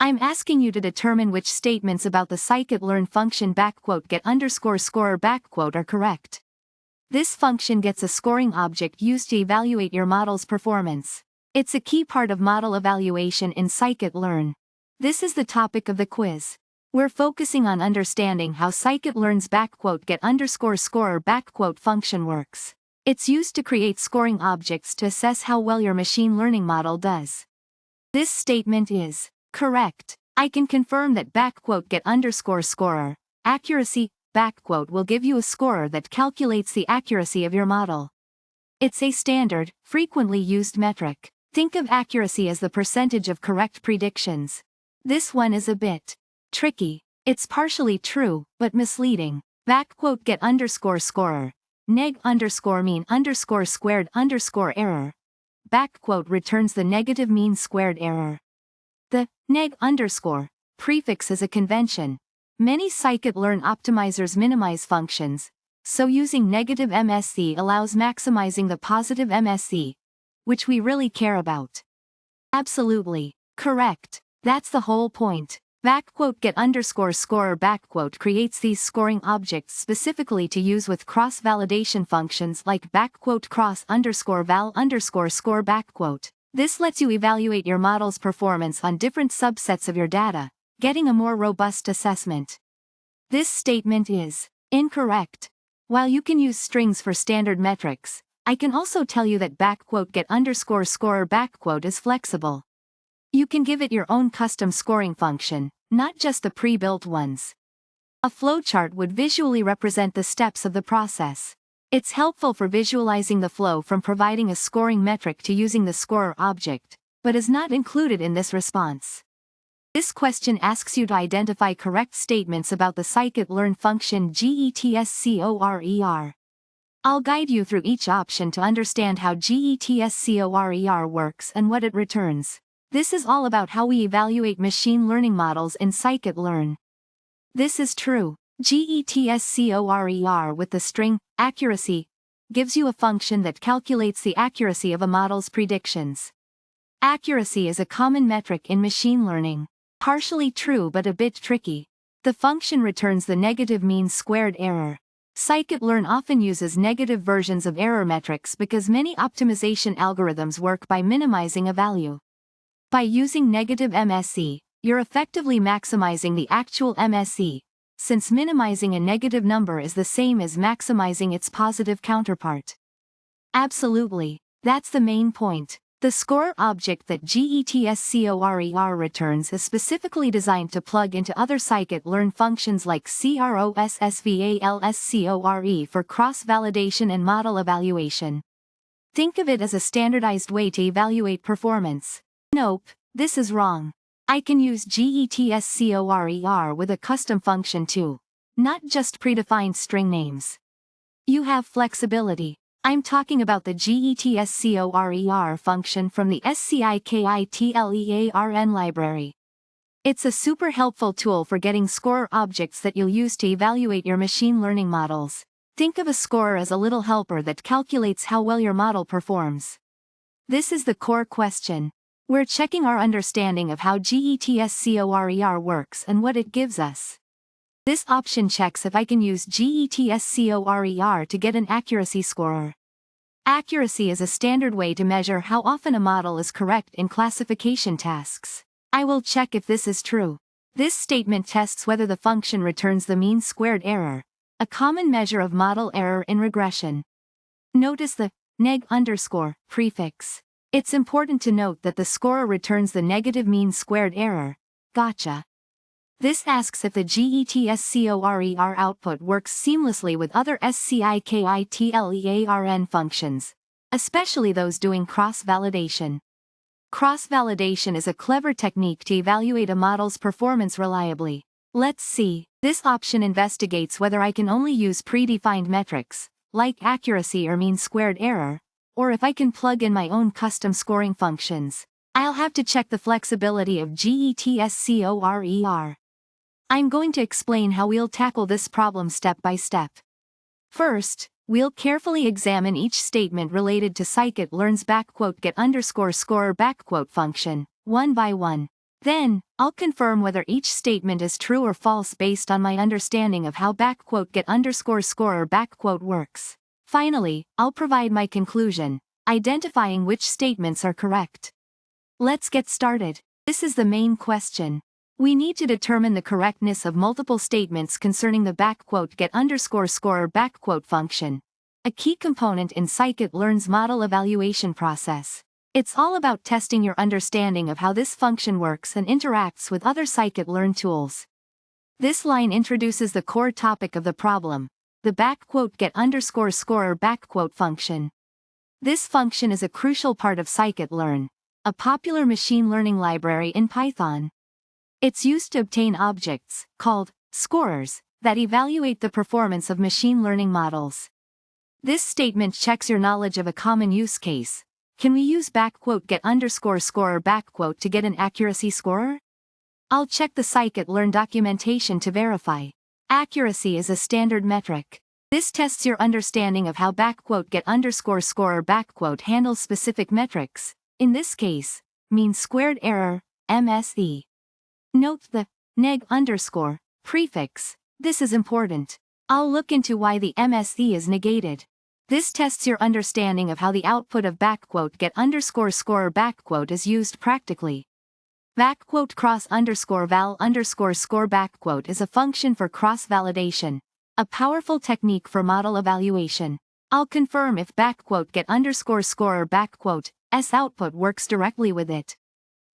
I'm asking you to determine which statements about the scikit-learn function _get_scorer are correct. This function gets a scoring object used to evaluate your model's performance. It's a key part of model evaluation in scikit-learn. This is the topic of the quiz. We're focusing on understanding how scikit-learn's _get_scorer function works. It's used to create scoring objects to assess how well your machine learning model does. This statement is correct. I can confirm that _get_scorer accuracy will give you a scorer that calculates the accuracy of your model. It's a standard, frequently used metric. Think of accuracy as the percentage of correct predictions. This one is a bit tricky. It's partially true, but misleading. _get_scorer neg_mean_squared_error. Returns the negative mean squared error. The neg underscore prefix is a convention. Many scikit-learn optimizers minimize functions, so using negative MSE allows maximizing the positive MSE, which we really care about. Absolutely correct. That's the whole point. _get_scorer creates these scoring objects specifically to use with cross-validation functions like _cross_val_score. This lets you evaluate your model's performance on different subsets of your data, getting a more robust assessment. This statement is incorrect. While you can use strings for standard metrics, I can also tell you that _get_scorer is flexible. You can give it your own custom scoring function, not just the pre-built ones. A flowchart would visually represent the steps of the process. It's helpful for visualizing the flow from providing a scoring metric to using the scorer object, but is not included in this response. This question asks you to identify correct statements about the scikit-learn function getscorer. I'll guide you through each option to understand how getscorer works and what it returns. This is all about how we evaluate machine learning models in scikit-learn. This is true. Getscorer with the string accuracy gives you a function that calculates the accuracy of a model's predictions. Accuracy is a common metric in machine learning. Partially true but a bit tricky. The function returns the negative mean squared error. Scikit-learn often uses negative versions of error metrics because many optimization algorithms work by minimizing a value. By using negative MSE, you're effectively maximizing the actual MSE, since minimizing a negative number is the same as maximizing its positive counterpart. Absolutely, that's the main point. The scorer object that getscorer returns is specifically designed to plug into other scikit-learn functions like crossvalscore for cross-validation and model evaluation. Think of it as a standardized way to evaluate performance. Nope, this is wrong. I can use getscorer with a custom function too, not just predefined string names. You have flexibility. I'm talking about the getscorer function from the Sklearn library. It's a super helpful tool for getting scorer objects that you'll use to evaluate your machine learning models. Think of a scorer as a little helper that calculates how well your model performs. This is the core question. We're checking our understanding of how getscorer works and what it gives us. This option checks if I can use getscorer to get an accuracy scorer. Accuracy is a standard way to measure how often a model is correct in classification tasks. I will check if this is true. This statement tests whether the function returns the mean squared error, a common measure of model error in regression. Notice the neg underscore prefix. It's important to note that the scorer returns the negative mean squared error. Gotcha. This asks if the getscorer output works seamlessly with other scikitlearn functions, especially those doing cross-validation. Cross-validation is a clever technique to evaluate a model's performance reliably. Let's see. This option investigates whether I can only use predefined metrics, like accuracy or mean squared error, or if I can plug in my own custom scoring functions. I'll have to check the flexibility of getscorer. I'm going to explain how we'll tackle this problem step by step. First, we'll carefully examine each statement related to scikit-learn's _get_scorer function, one by one. Then, I'll confirm whether each statement is true or false based on my understanding of how get_scorer works. Finally, I'll provide my conclusion, identifying which statements are correct. Let's get started. This is the main question. We need to determine the correctness of multiple statements concerning the get_scorer function, a key component in Sklearn's model evaluation process. It's all about testing your understanding of how this function works and interacts with other Sklearn tools. This line introduces the core topic of the problem, the get_scorer function. This function is a crucial part of Sklearn, a popular machine learning library in Python. It's used to obtain objects, called scorers, that evaluate the performance of machine learning models. This statement checks your knowledge of a common use case. Can we use get_scorer to get an accuracy scorer? I'll check the Sklearn documentation to verify. Accuracy is a standard metric. This tests your understanding of how get_scorer handles specific metrics, in this case, mean squared error, MSE. Note the neg_ prefix. This is important. I'll look into why the MSE is negated. This tests your understanding of how the output of get_scorer is used practically. cross_val_score is a function for cross-validation, a powerful technique for model evaluation. I'll confirm if get_scorer_s output works directly with it.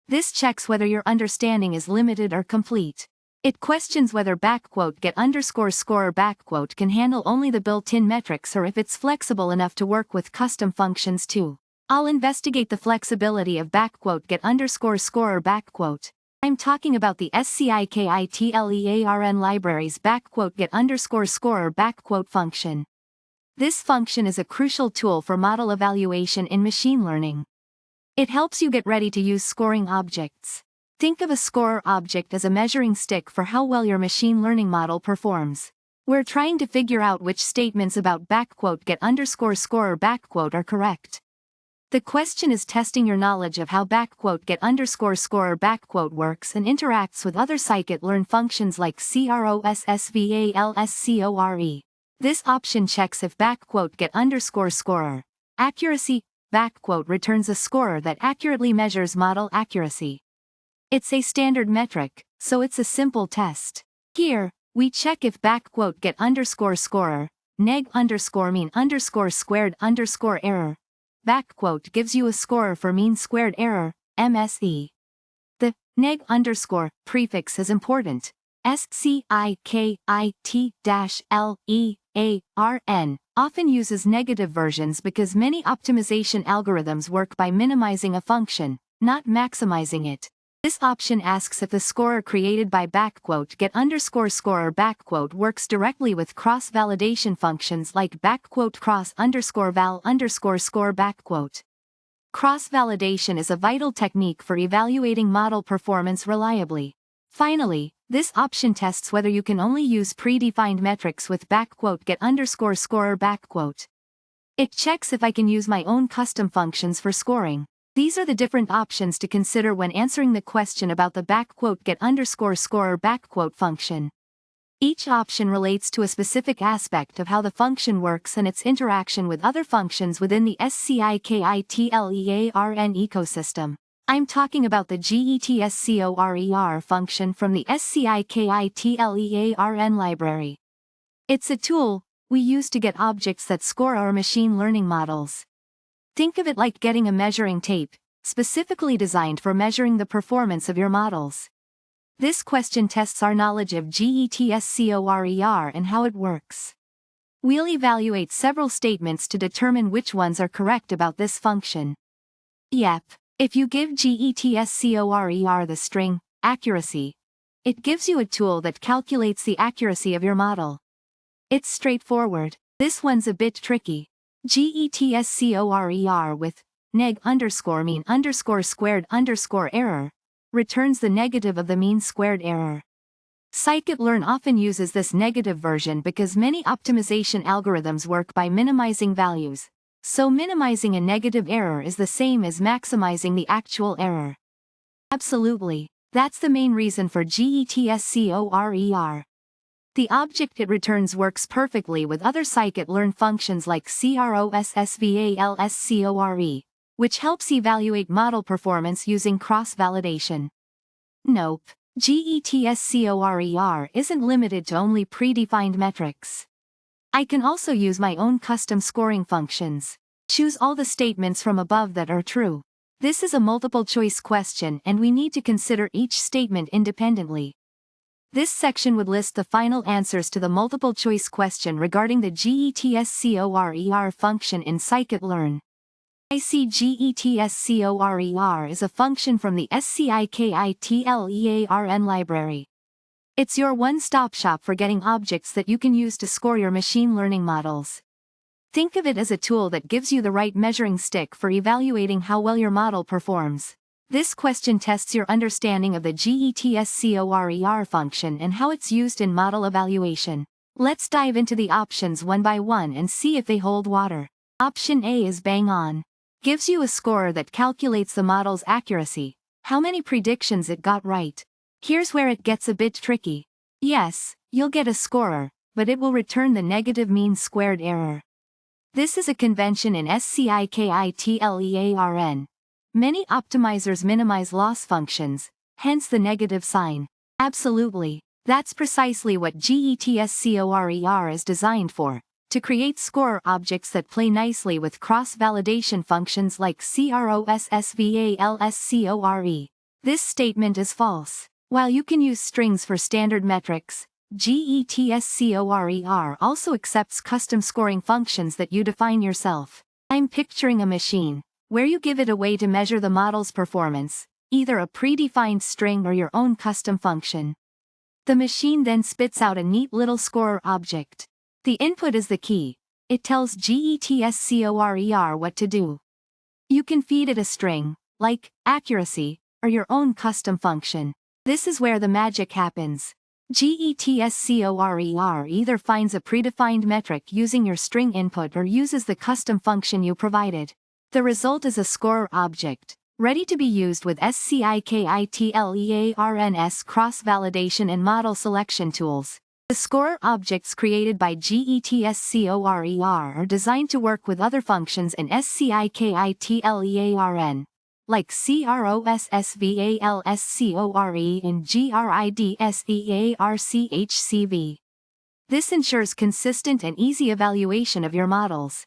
This checks whether your understanding is limited or complete. It questions whether get_scorer can handle only the built-in metrics or if it's flexible enough to work with custom functions too. I'll investigate the flexibility of get_scorer. I'm talking about the Sklearn library's get_scorer function. This function is a crucial tool for model evaluation in machine learning. It helps you get ready to use scoring objects. Think of a scorer object as a measuring stick for how well your machine learning model performs. We're trying to figure out which statements about get_scorer are correct. The question is testing your knowledge of how get_scorer works and interacts with other Sklearn functions like crossvalscore. This option checks if get_scorer accuracy returns a scorer that accurately measures model accuracy. It's a standard metric, so it's a simple test. Here, we check if get_scorer neg_mean_squared_error gives you a scorer for mean squared error, MSE. The neg_ prefix is important. Skit-Learn often uses negative versions because many optimization algorithms work by minimizing a function, not maximizing it. This option asks if the scorer created by get_scorer works directly with cross-validation functions like cross_val_score. Cross-validation is a vital technique for evaluating model performance reliably. Finally, this option tests whether you can only use predefined metrics with get_scorer. It checks if I can use my own custom functions for scoring. These are the different options to consider when answering the question about the get_scorer function. Each option relates to a specific aspect of how the function works and its interaction with other functions within the Sklearn ecosystem. I'm talking about the getscorer function from the Sklearn library. It's a tool we use to get objects that score our machine learning models. Think of it like getting a measuring tape, specifically designed for measuring the performance of your models. This question tests our knowledge of getscorer and how it works. We'll evaluate several statements to determine which ones are correct about this function. Yep, if you give getscorer the string, accuracy, it gives you a tool that calculates the accuracy of your model. It's straightforward. This one's a bit tricky. Getscorer with neg_mean_squared_error returns the negative of the mean squared error. Sklearn often uses this negative version because many optimization algorithms work by minimizing values, so minimizing a negative error is the same as maximizing the actual error. Absolutely. That's the main reason for getscorer. The object it returns works perfectly with other scikit-learn functions like crossvalscore, which helps evaluate model performance using cross-validation. Nope, getscorer isn't limited to only predefined metrics. I can also use my own custom scoring functions. Choose all the statements from above that are true. This is a multiple-choice question and we need to consider each statement independently. This section would list the final answers to the multiple-choice question regarding the getscorer function in scikit-learn. I see getscorer is a function from the Sklearn library. It's your one-stop shop for getting objects that you can use to score your machine learning models. Think of it as a tool that gives you the right measuring stick for evaluating how well your model performs. This question tests your understanding of the getscorer function and how it's used in model evaluation. Let's dive into the options one by one and see if they hold water. Option A is bang on. Gives you a score that calculates the model's accuracy, how many predictions it got right. Here's where it gets a bit tricky. Yes, you'll get a scorer, but it will return the negative mean squared error. This is a convention in scikit-learn. Many optimizers minimize loss functions, hence the negative sign. Absolutely, that's precisely what getscorer is designed for, to create scorer objects that play nicely with cross-validation functions like crossvalscore. This statement is false. While you can use strings for standard metrics, getscorer also accepts custom scoring functions that you define yourself. I'm picturing a machine, where you give it a way to measure the model's performance, either a predefined string or your own custom function. The machine then spits out a neat little scorer object. The input is the key. It tells getscorer what to do. You can feed it a string, like accuracy, or your own custom function. This is where the magic happens. Getscorer either finds a predefined metric using your string input or uses the custom function you provided. The result is a scorer object, ready to be used with scikit-learn's cross-validation and model selection tools. The scorer objects created by getscorer are designed to work with other functions in scikit-learn, like crossvalscore and gridsearchcv. This ensures consistent and easy evaluation of your models.